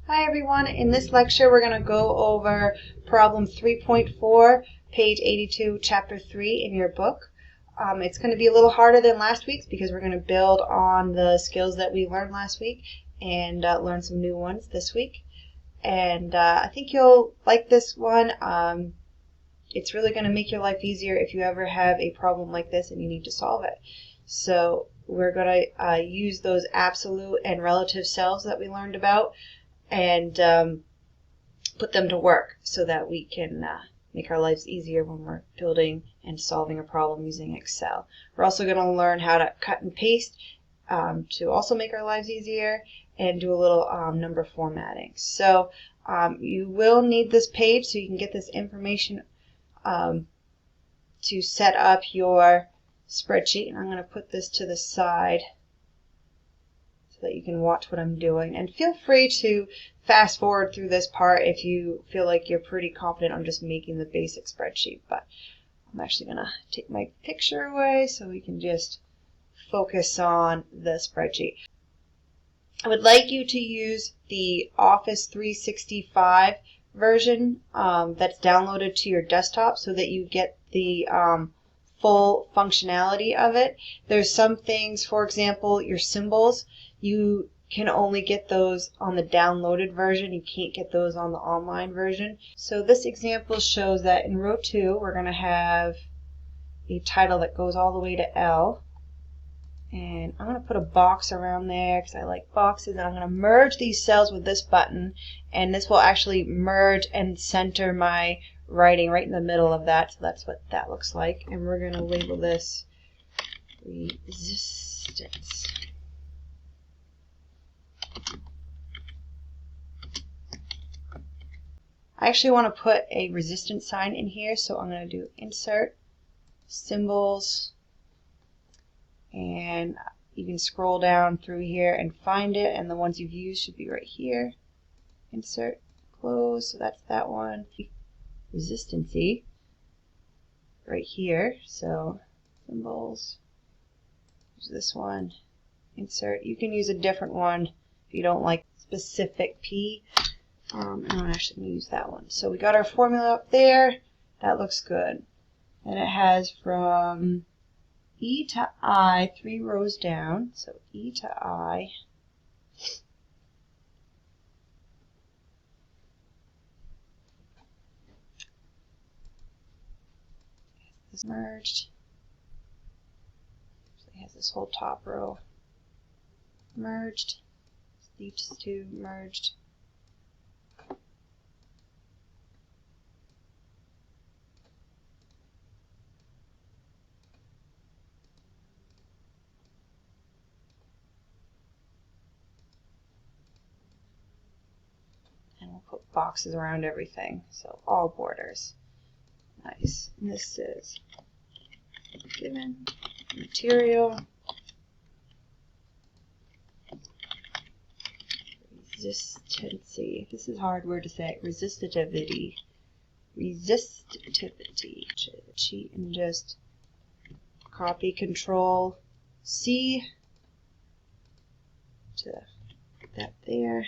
Hi everyone, in this lecture we're going to go over problem 3.4, page 82, chapter 3 in your book. It's going to be a little harder than last week's because we're going to build on the skills that we learned last week and learn some new ones this week. And I think you'll like this one. It's really going to make your life easier if you ever have a problem like this and you need to solve it. So we're going to use those absolute and relative selves that we learned about and put them to work so that we can make our lives easier when we're building and solving a problem using Excel. We're also going to learn how to cut and paste to also make our lives easier and do a little number formatting. So you will need this page so you can get this information to set up your spreadsheet. And I'm going to put this to the side that you can watch what I'm doing, and feel free to fast forward through this part if you feel like you're pretty confident on just making the basic spreadsheet. But I'm actually going to take my picture away so we can just focus on the spreadsheet. I would like you to use the Office 365 version that's downloaded to your desktop so that you get the full functionality of it. There's some things, for example, your symbols, you can only get those on the downloaded version. You can't get those on the online version. So this example shows that in row 2 we're going to have a title that goes all the way to L. And I'm going to put a box around there because I like boxes. And I'm going to merge these cells with this button. And this will actually merge and center my writing right in the middle of that. So that's what that looks like. And we're going to label this resistance. I actually want to put a resistance sign in here, so I'm going to do insert, symbols, and you can scroll down through here and find it, and the ones you've used should be right here. Insert, close, so that's that one. Resistance-y, right here, so symbols, use this one, insert. You can use a different one if you don't like specific P. I'm actually going to use that one. So we got our formula up there. That looks good. And it has from E to I, 3 rows down. So E to I. This merged. So it has this whole top row merged. These two merged. And we'll put boxes around everything, so all borders. Nice. And this is given material, resistancy. This is a hard word to say. Resistivity. Resistivity. Cheat and just copy Control C to put that there.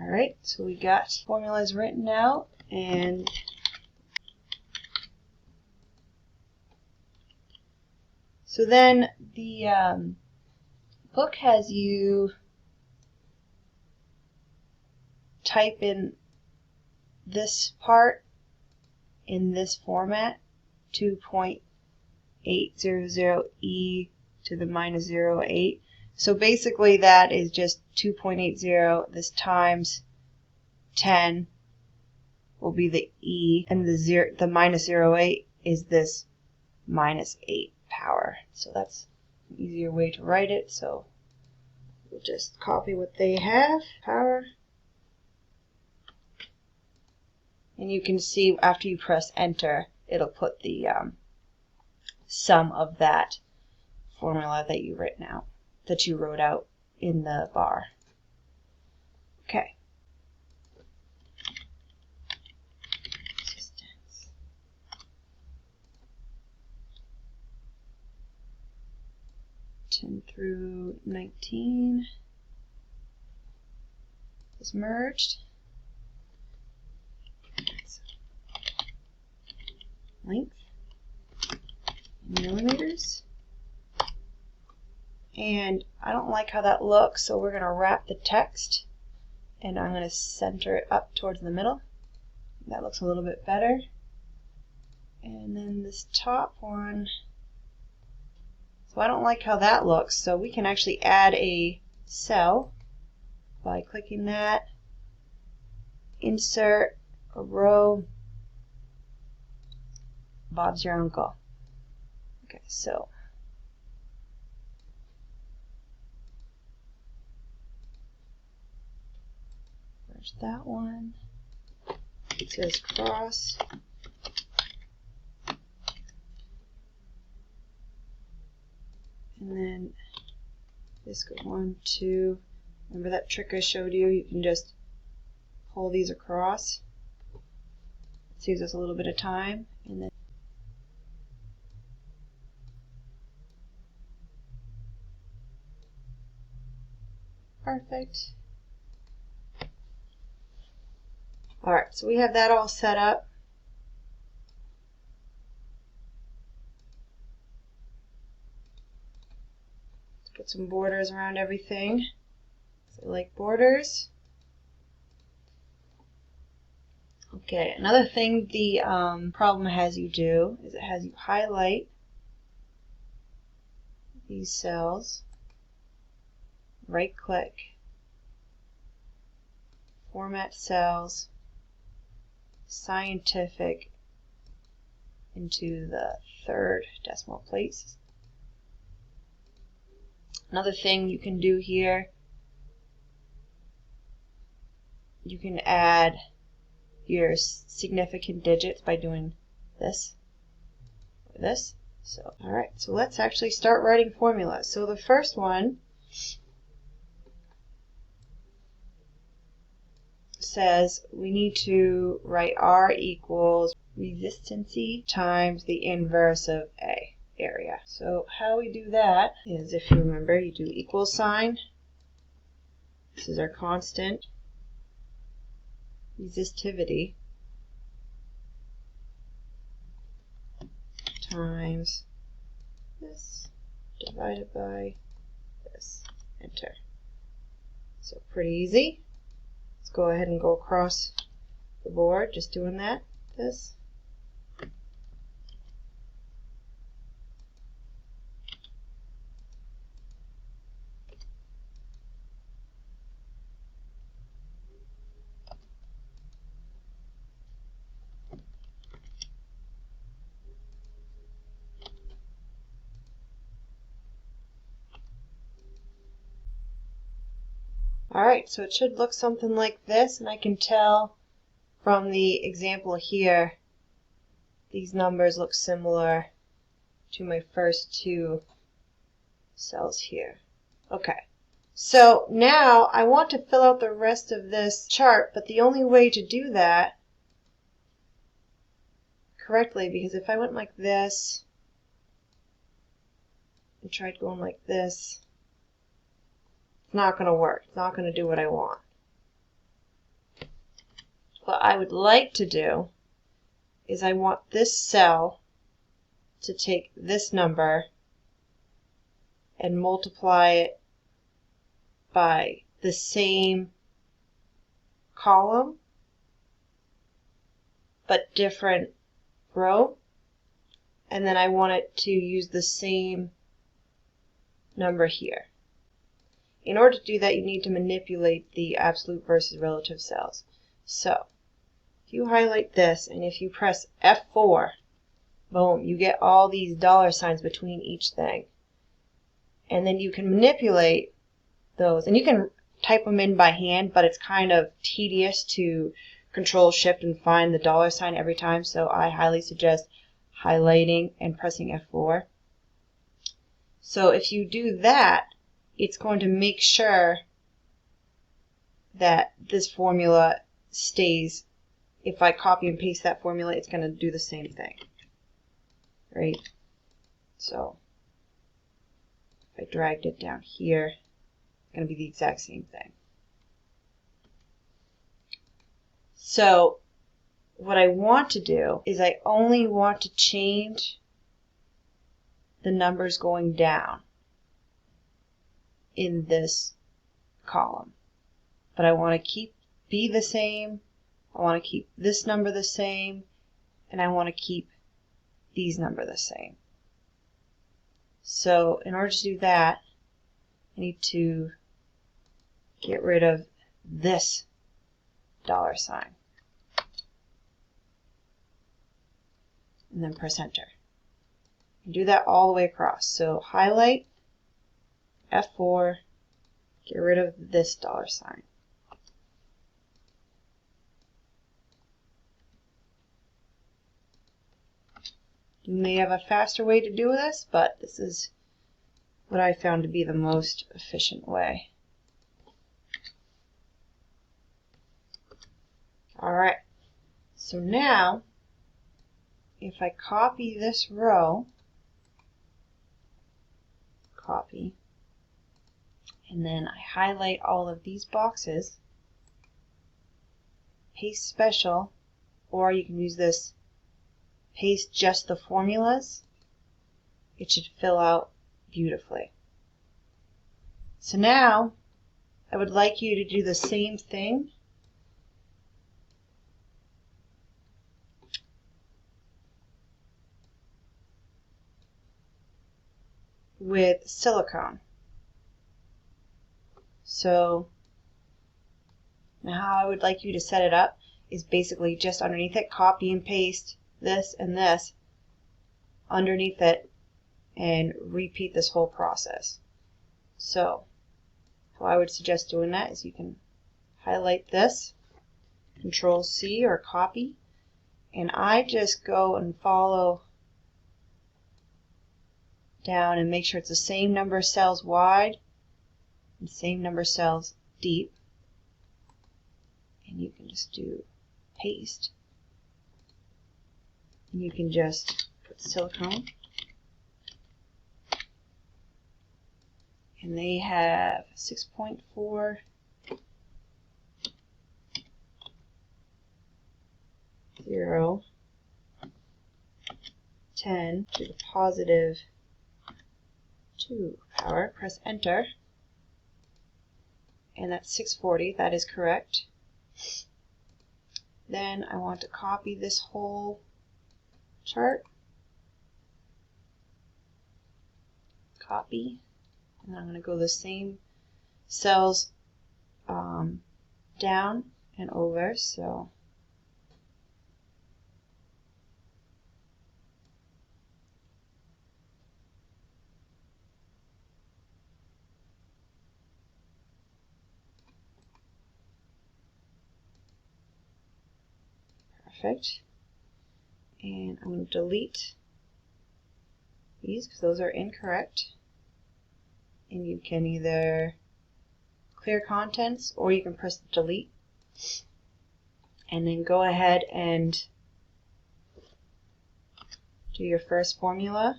Alright, so we got formulas written out, and so then the book has you type in this part in this format, 2.800e to the minus 0.8. So basically that is just 2.80. This times 10 will be the e, and the minus 0.8 is this minus 8 power. So that's an easier way to write it. So we'll just copy what they have, power. And you can see after you press enter, it'll put the sum of that formula that you wrote out in the bar. Okay. Resistance. (10 through 19) is merged. Length, millimeters. And I don't like how that looks, so we're going to wrap the text, and I'm going to center it up towards the middle. That looks a little bit better. And then this top one, so I don't like how that looks, so we can actually add a cell by clicking that, insert a row, Bob's your uncle. Okay, so there's that one. It says cross. And then this goes 1, 2. Remember that trick I showed you? You can just pull these across. It saves us a little bit of time. And then perfect. Alright, so we have that all set up. Let's put some borders around everything. So I like borders. Okay, another thing the problem has you do is it has you highlight these cells, right click, format cells, scientific into the 3rd decimal place. Another thing you can do here, you can add your significant digits by doing this or this. So, alright, so let's actually start writing formulas. So the first one says we need to write R equals resistancy times the inverse of A, area. So how we do that is, if you remember, you do equal sign. This is our constant. Resistivity times this divided by this. Enter. So pretty easy. Let's go ahead and go across the board, just doing that. This. Alright, so it should look something like this, and I can tell from the example here, these numbers look similar to my first 2 cells here. Okay, so now I want to fill out the rest of this chart, but the only way to do that correctly, because if I went like this and tried going like this, it's not going to work. It's not going to do what I want. What I would like to do is I want this cell to take this number and multiply it by the same column but different row, and then I want it to use the same number here. In order to do that, you need to manipulate the absolute versus relative cells. So if you highlight this and if you press F4, boom, you get all these dollar signs between each thing. And then you can manipulate those, and you can type them in by hand, but it's kind of tedious to Control Shift and find the dollar sign every time, so I highly suggest highlighting and pressing F4. So if you do that, it's going to make sure that this formula stays. If I copy and paste that formula, it's going to do the same thing, right? So if I dragged it down here, it's going to be the exact same thing. So what I want to do is I only want to change the numbers going down in this column. But I want to keep B the same, I want to keep this number the same, and I want to keep these number the same. So in order to do that, I need to get rid of this $. And then press enter. And do that all the way across. So highlight, F4, get rid of this $. You may have a faster way to do this, but this is what I found to be the most efficient way. Alright, so now if I copy this row, copy, and then I highlight all of these boxes, paste special, or you can use this paste just the formulas, it should fill out beautifully. So now I would like you to do the same thing with silicone. So now how I would like you to set it up is basically just underneath it, copy and paste this and this underneath it and repeat this whole process. So how I would suggest doing that is you can highlight this, Control C or copy, and I just go and follow down and make sure it's the same number of cells wide and same number of cells deep. And you can just do paste. And you can just put silicone. And they have 6.4, 0, 10 to the positive 2 power. Press enter. And that's 640. That is correct. Then I want to copy this whole chart. Copy. And I'm going to go the same cells down and over. So perfect. And I'm going to delete these because those are incorrect. And you can either clear contents or you can press delete and then go ahead and do your first formula.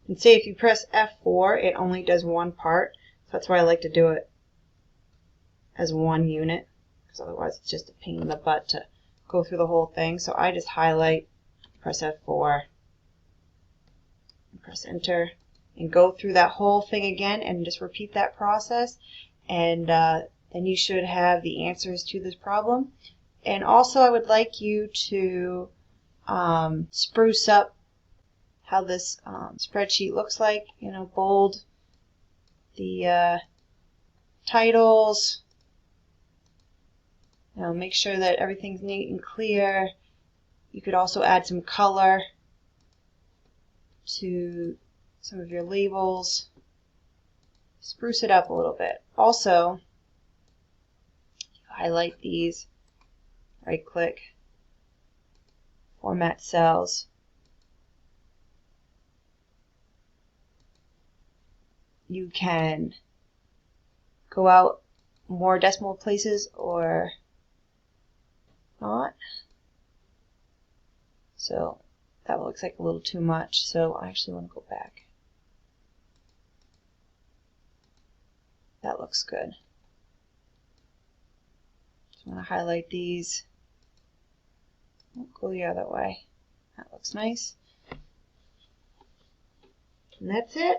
And say if you press F4, it only does one part. So that's why I like to do it as one unit, because otherwise it's just a pain in the butt to go through the whole thing. So I just highlight, press F4, and press enter, and go through that whole thing again and just repeat that process. And then you should have the answers to this problem. And also I would like you to spruce up how this spreadsheet looks like, you know, bold the titles, you know, make sure that everything's neat and clear. You could also add some color to some of your labels. Spruce it up a little bit. Also, highlight these, right click, format cells. You can go out more decimal places or not. So that looks like a little too much, so I actually want to go back. That looks good. So I'm going to highlight these. Go the other way. That looks nice. And that's it.